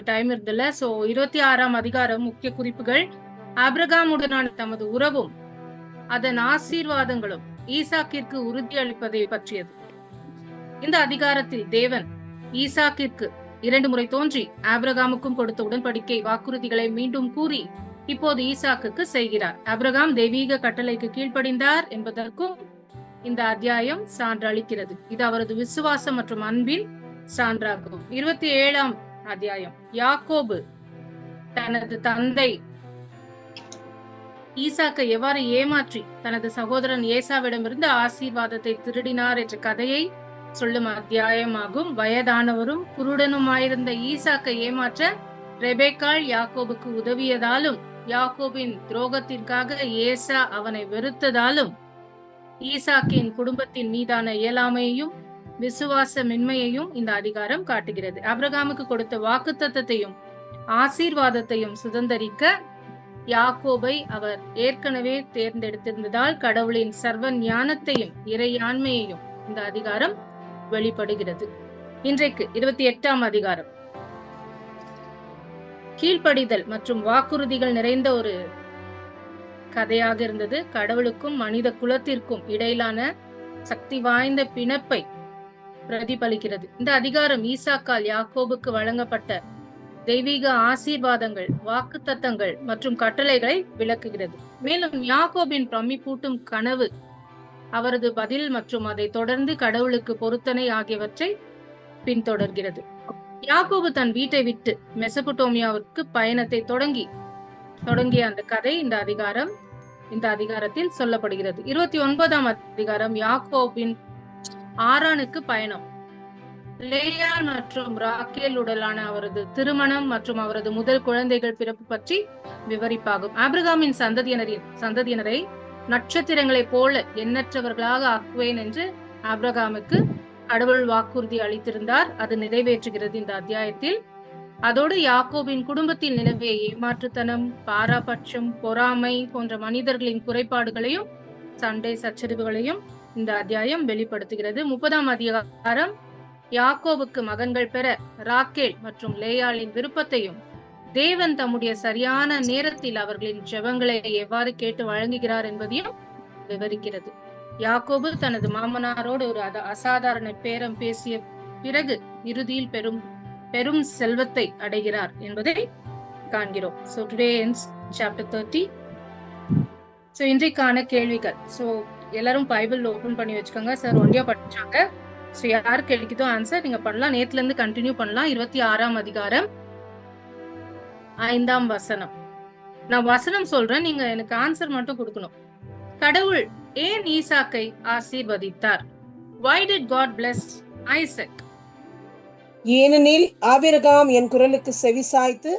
Time இருந்தல. So 26ஆம் அதிகாரம் முக்கிய குறிப்புகள். ஆபிரகாமுடனான தமது உறவும் அதன் ஆசீர்வாதங்களும் ஈசாக்கிற்கு உறுதி அளிப்பதை பற்றியது. இந்த அதிகாரத்தில் தேவன் ஈசாக்கிற்கு 2 முறை தோன்றி ஆபிரகாமுக்கும் கொடுத்த உடன்படிக்கை வாக்குறுதிகளை மீண்டும் கூறி இப்போது ஈசாக்குக்கு செய்கிறார். ஆபிரகாம் தெய்வீக கட்டளைக்கு கீழ்ப்படிந்தார் என்பதற்கும் இந்த அத்தியாயம் சான்று அளிக்கிறது. இது அவரது விசுவாசம் மற்றும் அன்பின் சான்றாகும். 27ஆம் அத்தியாயம். யாக்கோபு தனது தந்தை ஈசாக்கை எவ்வாறு ஏமாற்றி தனது சகோதரன் ஏசாவிடமிருந்து ஆசீர்வாதத்தை திருடினார் என்ற கதையை சொல்லும் அத்தியாயமாகும். வயதானவரும் குருடனுமாயிருந்த ஈசாக்கை ஏமாற்ற ரெபேக்காள் யாக்கோபுக்கு உதவியதாலும் யாக்கோபின் துரோகத்திற்காக ஏசா அவனை வெறுத்ததாலும் ஈசாக்கின் குடும்பத்தின் மீதான இயலாமையையும் விசுவாசமின்மையையும் இந்த அதிகாரம் காட்டுகிறது. ஆபிரகாமுக்கு கொடுத்த வாக்குத்தத்தத்தையும் ஆசீர்வாதத்தையும் சுதந்தரிக்க யாக்கோபை அவர் ஏற்கனவே தேர்ந்தெடுத்திருந்ததால் கடவுளின் சர்வ ஞானத்தையும் இறையாண்மையையும் இந்த அதிகாரம் வெளிப்படுகிறது. இன்றைக்கு 28ஆம் அதிகாரம். கீழ்ப்படிதல் மற்றும் வாக்குறுதிகள் நிறைந்த ஒரு கதையாக இருந்தது. கடவுளுக்கும் மனித குலத்திற்கும் இடையிலான சக்தி வாய்ந்த பிணைப்பை பிரதிபலிக்கிறது. இந்த அதிகாரம் ஈசாக்கால் யாக்கோபுக்கு வழங்கப்பட்ட தெய்வீக ஆசீர்வாதங்கள், வாக்குத்தத்தங்கள் மற்றும் கட்டளைகளை விளக்குகிறது. மேலும் யாக்கோபின் பிரமிப்பூட்டும் கனவு, அவரது பதில் மற்றும் அதை தொடர்ந்து கடவுளுக்கு பொருத்தனை ஆகியவற்றை பின்தொடர்கிறது. யாக்கோபு தன் வீட்டை விட்டு மெசபடோமியாவிற்கு பயணத்தை தொடங்கிய அந்த கதை இந்த அதிகாரத்தில் சொல்லப்படுகிறது. 29ஆம் அதிகாரம். யாக்கோபின் ஆரானுக்கு பயணம். லேயாள் மற்றும் ராக்கேல் உடலான அவரது திருமணம் மற்றும் அவரது முதல் குழந்தைகள் பிறப்பு பற்றி விவரிப்பாகும். ஆபிரகாமின் சந்ததியினரை நட்சத்திரங்களைப் போல எண்ணற்றவர்களாக ஆக்குவேன் என்று ஆபிரகாமுக்கு கடவுள் வாக்குறுதி அளித்திருந்தார். அது நிறைவேற்றுகிறது இந்த அத்தியாயத்தில். அதோடு யாக்கோபின் குடும்பத்தில் நிலவிய ஏமாற்றுத்தனம், பாராபட்சம், பொறாமை போன்ற மனிதர்களின் குறைபாடுகளையும் சண்டை சச்சரவுகளையும் இந்த அத்தியாயம் வெளிப்படுத்துகிறது. 30ஆம் அதிகாரம். யாக்கோபுக்கு மகன்கள் பெற ராக்கேல் மற்றும் லேயாளின் விருப்பத்தையும் தேவன் தம்முடைய சரியான நேரத்தில் அவர்களின் ஜெபங்களை எவ்வாறு கேட்டு வழங்குகிறார் என்பதையும் விவரிக்கிறது. யாக்கோபு தனது மாமனாரோடு ஒரு அசாதாரண பேரம் பேசிய பிறகு இறுதியில் பெரும் செல்வத்தை அடைகிறார் என்பதை காண்கிறோம். So today ends chapter 30. So இன்றைக்கான கேள்விகள். So எல்லாரும் பைபிள் ஓபன் பண்ணி வச்சுக்கோங்க. சார் ஒண்டியா படிச்சாங்க. ஸோ யாருக்கு கிடைக்குதோ ஆன்சர் நீங்க பண்ணலாம். நேத்துல இருந்து கண்டினியூ பண்ணலாம். 26ஆம் அதிகாரம் 5ஆம் வசனம். நான் வசனம் சொல்றேன், நீங்க எனக்கு ஆன்சர் மட்டும் கொடுக்கணும். கடவுள் ஏன் ஈசாக்கை ஆசீர்வதித்தார்? Why did God bless Isaac? ஏனெனில் ஆபிரகாம் என் குரலுக்கு செவிசாய்த்து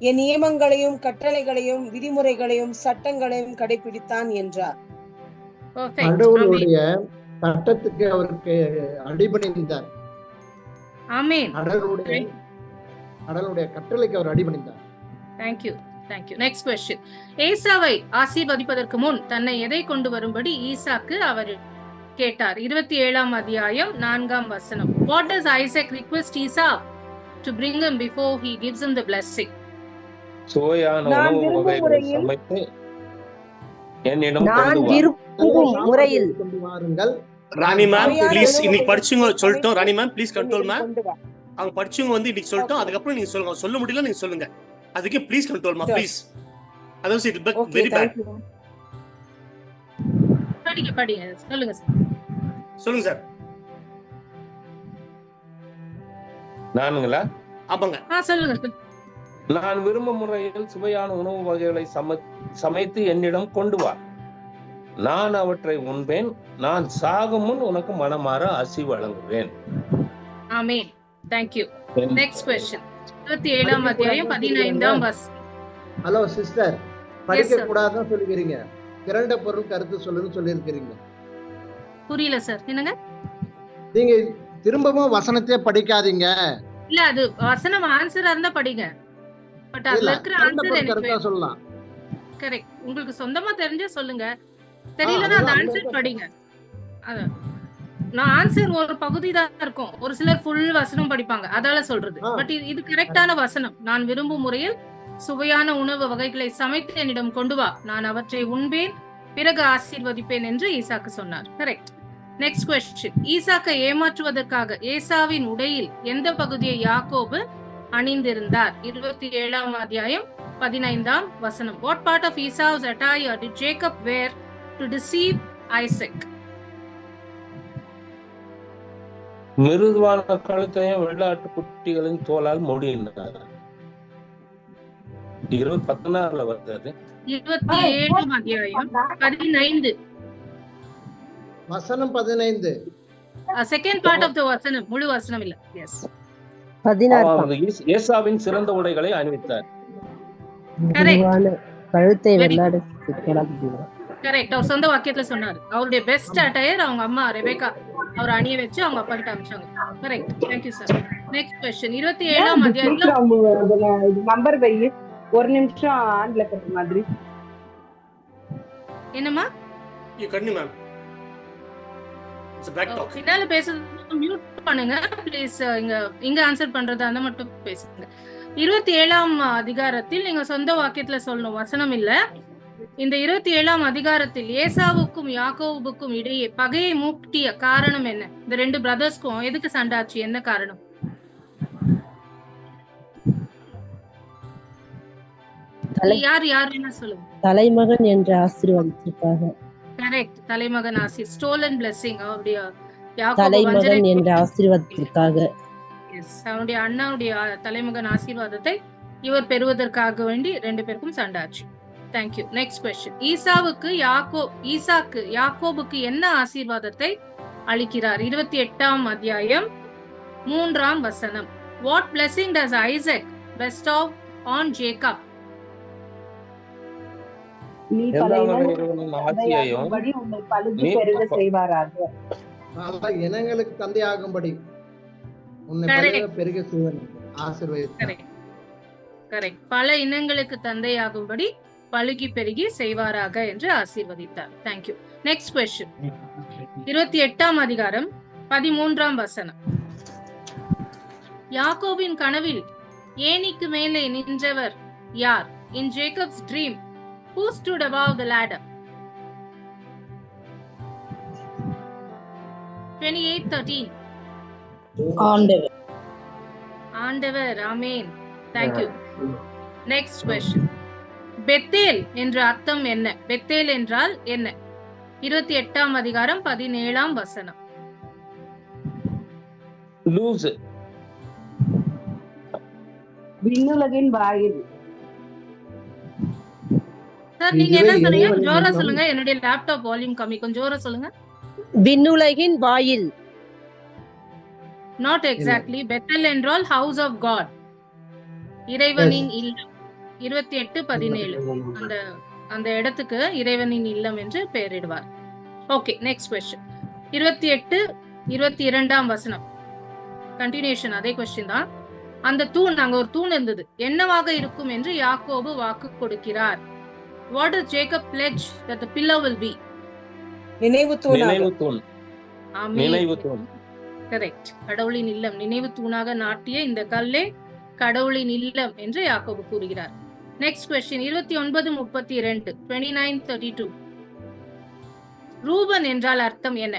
என் நியமங்களையும் கட்டளைகளையும் விதிமுறைகளையும் சட்டங்களையும் கடைபிடித்தான் என்றார். கடவுளுடைய சட்டத்துக்கு அவருக்கு அடிபணிந்தார். ஆமென். கடவுளுடைய கட்டளைக்கு அவர் அடிபணிந்தார். Thank you. Next question. ஏசாவை ஆசீர்வதிப்பதற்கு முன் தன்னை எதை கொண்டு வரும்படி ஈசாக்கு அவர் கேட்டார்? 27ஆம் அத்தியாயம் 4ஆம் வசனம். What does Isaac request Esau to bring him before he gives him the blessing? சுவையான உணவு வகைகளை சமைத்து என்னிடம் கொண்டு வாருங்கள். ராணி மேம் ப்ளீஸ், இன்னைக்கு படிச்சுங்க சொல்லிட்டோம். ராணி மேம் ப்ளீஸ் கண்ட்ரோல் மேம். அவங்க படிச்சவங்க வந்து இன்னைக்கு சொல்லிட்டோம். அதுக்கப்புறம் நீங்க சொல்ல முடியல நீங்க சொல்லுங்க. அதுக்கு please control ma'am please. Others it but very bad. படிங்க சொல்லுங்க சார். சொல்லுங்க சார். நானுங்களா? ஆமாங்க. சொல்லுங்க. நான் விரும்பும் முறையில் சுவையான உணவு வகைகளை சமைத்து என்னிடம் கொண்டு வா. நான் அவற்றை உண்பேன். நான் சாகும் முன் உனக்கு மனமாற ஆசி வழங்குவேன். ஆமென். Thank you. Next question. 27ஆம் அத்தியாயம் 15ஆம் வசனம். ஹலோ சிஸ்டர், படிக்க கூடாதுன்னு சொல்லிக்கிறீங்க. இரண்ட பொருள் கருத்து சொல்லுன்னு சொல்லியிருக்கிறீங்க. புரியல சார். என்னங்க? நீங்க திரும்பவும் வசனத்தையே படிக்காதீங்க. இல்ல, அது வசனம் ஆன்சரா இருந்தா படிங்க. பட் அதுல இருக்கிற ஆன்சர் எனக்கு சொல்லலாம். கரெக்ட். உங்களுக்கு சொந்தமா தெரிஞ்சா சொல்லுங்க. தெரியலனா அந்த ஆன்சர் படிங்க. நான் ஆன்சர் ஒரு பகுதி தான் இருக்கும். ஒரு சிலர் ஃபுல் வசனம் படிப்பாங்க, அதால சொல்றது. பட் இது கரெக்டான வசனம். நான் விரும்பும் முறையில் சுவையான உணவு வகைகளை சமைத்து என்னிடம் கொண்டு வா, நான் அவற்றை உண்பேன், பிறகு ஆசீர்வதிப்பேன் என்று ஈசாக்கு சொன்னார். கரெக்ட். Next question. ஈசாக்கை ஏமாற்றுவதற்காக ஏசாவின் உடையில் எந்த பகுதியை யாக்கோபு அணிந்திருந்தார்? 27ஆம் அத்தியாயம் 15ஆம் வசனம். What part of Esau's attire did Jacob wear to deceive Isaac? மிருதுவான கழுத்தையும் வெள்ளாட்டு குட்டிகளின் தோலால் மூடினார். 16 வருது. 27ஆம் அத்தியாயம் 15. வசனம் 15. செகண்ட் பார்ட் ஆஃப் தி வசனம், முழு வசனம் இல்ல. எஸ், 16 ஏசாவின் சிறந்த உடைகளை அணிவித்தார். கழுத்தை வெள்ளாடு கரெக்ட். அவர் சொந்த வாக்கியத்துல சொன்னாரு. அவருடைய பெஸ்ட் அட்டையர் அவங்க அம்மா ரெபேக்கா அவர் அணிய வச்சு அவங்க அப்பா கிட்ட அனுப்பிச்சாங்க. Correct. Thank you sir. Next question. 27ஆம் அத்தியாயத்துல நம்பர் வை ஒரு நிமிஷம் ஆன்ல கட்ட மாதிரி. என்னமா? You continue ma'am. It's back talk. பின்னால பேசுறது மியூட் பண்ணுங்க ப்ளீஸ். இங்க ஆன்சர் பண்றதா இருந்தா மட்டும் பேசுங்க. 27ஆம் அதிகாரத்தில் நீங்க சொந்த வாக்கியத்துல சொல்லணும், வசனம் இல்ல. இந்த 27ஆம் அதிகாரத்தில் ஏசாவுக்கும் யாக்கோபுக்கும் இடையே பகையை மூட்டிய காரணம் என்ன? இந்த ரெண்டு பிரதர்ஸ்க்கும் எதுக்கு சண்டாச்சு? என்ன காரணம்? யார் என்ன சொல்லுங்க. தலைமகன் என்ற ஆசீர்வாதத்திற்காக. கரெக்ட். தலைமகன் ஆசீர், ஸ்டோலன் பிளெஸிங். அவருடைய தலைமகன் என்ற ஆசீர்வாதத்திற்காக. எஸ், அவருடைய அண்ணாவுடைய தலைமகன் ஆசீர்வாதத்தை இவர் பெறுவதற்காக வேண்டி ரெண்டு பேருக்கும் சண்டாச்சு. தேங்க்யூ. Next question. ஈசாக்கு யாக்கோபுக்கு என்ன ஆசீர்வாதத்தை அளிக்கிறார்? 28ஆம் அத்தியாயம் 3ஆம் வசனம். What blessing does Isaac bestow on Jacob? நீ தலைவனும்படி உன்னை பலுகி பெருக செய்வாராக. இனங்களுக்கு தந்தையாகும்படி உன்னை பெருக செய்வார். ஆசீர்வதித்தார். கரெக்ட். பல இனங்களுக்கு தந்தையாகும்படி பலுகி பெருகி செய்வாராக என்று ஆசீர்வதித்தார். தேங்க்யூ. Next question. 28ஆம் அதிகாரம் 13ஆம் வசனம். யாக்கோபின் கனவில் ஏணிக்கு மேலே நின்றவர் யார்? In Jacob's dream, who stood above the ladder? 28:13. ஆண்டவர். ஆமென். தேங்க்யூ. Next question. பெத்தேல் என்ற அர்த்தம் என்ன? பெத்தேல் என்றால் என்ன? 28ஆம் அதிகாரம் 17ஆம் வசனம். லூஸ். விண்ணுலகின் வாயில். சார் நீங்க என்ன சொன்னீங்க? ஜோரா சொல்லுங்க. என்னுடைய லேப்டாப் வால்யூம் கம்மி, கொஞ்சம் ஜோரா சொல்லுங்க. விண்ணுலகின் வாயில். Not exactly. பெத்தேல் என்றால் ஹவுஸ் ஆஃப் காட், இறைவனின் இல்லம். 28:17 அந்த இடத்துக்கு இறைவனின் இல்லம் என்று பெயரிடுவார். Okay, next question. 28:22ஆம் வசனம். கண்டினியூஷன், அதே क्वेश्चन தான். அந்த தூண், அங்க ஒரு தூண் இருந்தது, என்னவாக இருக்கும் என்று யாக்கோபு வாக்கு கொடுக்கிறார். What does Jacob pledge that the pillar will be? நினைவு தூண். கரெக்ட். கடவுளின் இல்லம், நினைவு தூணாக நாட்டிய இந்த கல்லே கடவுளின் இல்லம் என்று யாக்கோபு கூறுகிறார். Next question. 29:32. 29:32. ரூபன் என்றால் அர்த்தம் என்ன?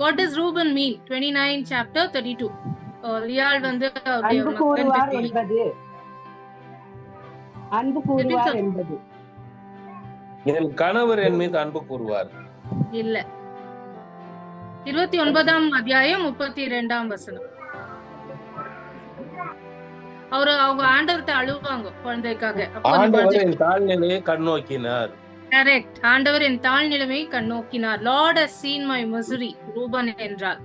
What does Reuben mean? 29 chapter 32. லியால் வந்து அன்பு கூறுவார் என்பது. என் கணவர் என் மீது அன்பு கூறுவார். இல்ல. 29ஆம் அத்தியாயம் 32ஆம் வசனம். அவங்க ஆண்டவர்கிட்ட அழுவாங்க குழந்தைக்காக. ஆண்டவர் என் தாழ்நிலையை கண்ணோக்கினார். கரெக்ட். ஆண்டவர் என் தாழ்நிலைமையை கண்ணோக்கினார். Lord has seen my misery. Ruban என்றால்.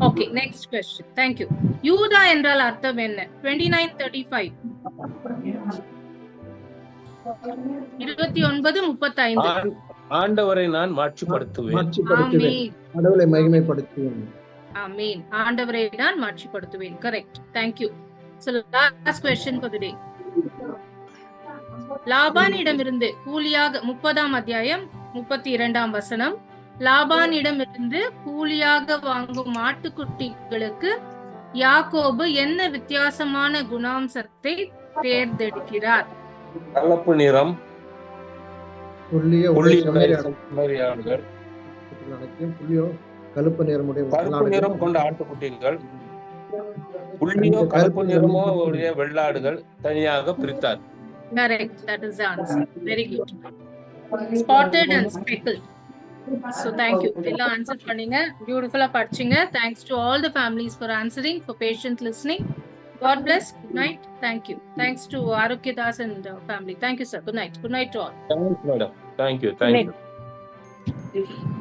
Okay, next question. Thank you. யூதா என்றால் அர்த்தம் என்ன? 29:35. 29:35. ஆண்டவரை நான் மாட்சிப்படுத்துவேன். கடவுளை மகிமைப்படுத்துவேன். ஆமென். ஆண்டவரை நான் மாட்சிப்படுத்துவேன். Correct. Thank you. So last question for the day. லாபானிடமிருந்து கூலியாக 30ஆம் அத்தியாயம் 32ஆம் வசனம். லாபானிடமிருந்து கூலியாக வாங்கும் ஆட்டுக்குட்டிகளுக்கு யாக்கோபு என்ன வித்தியாசமான குணாம்சத்தை தேர்ந்தெடுக்கிறார்? கலப்பு நிறம், புள்ளிய புள்ளியுடைய செம்மறியாடுகள், புள்ளியோ கருப்பு நிறமுடைய கருப்பு நிறம் கொண்ட ஆட்டுக்குட்டிகள், புள்ளியோ கருப்பு நிறமோ உடைய வெள்ளாடுகள் தனியாக பிரித்தார். Correct, that is the answer. Very good. Spotted and speckled. So thank you. எல்லாம் ஆன்சர் பண்ணீங்க, பியூட்டிஃபுல்லா படிச்சீங்க. Thanks to all the families for answering, for patient listening. God bless. Good night. Thank you. Thanks to Arukyadas and family. Thank you, sir. Good night. Good night to all. Thanks, madam. Thank you. Thank you.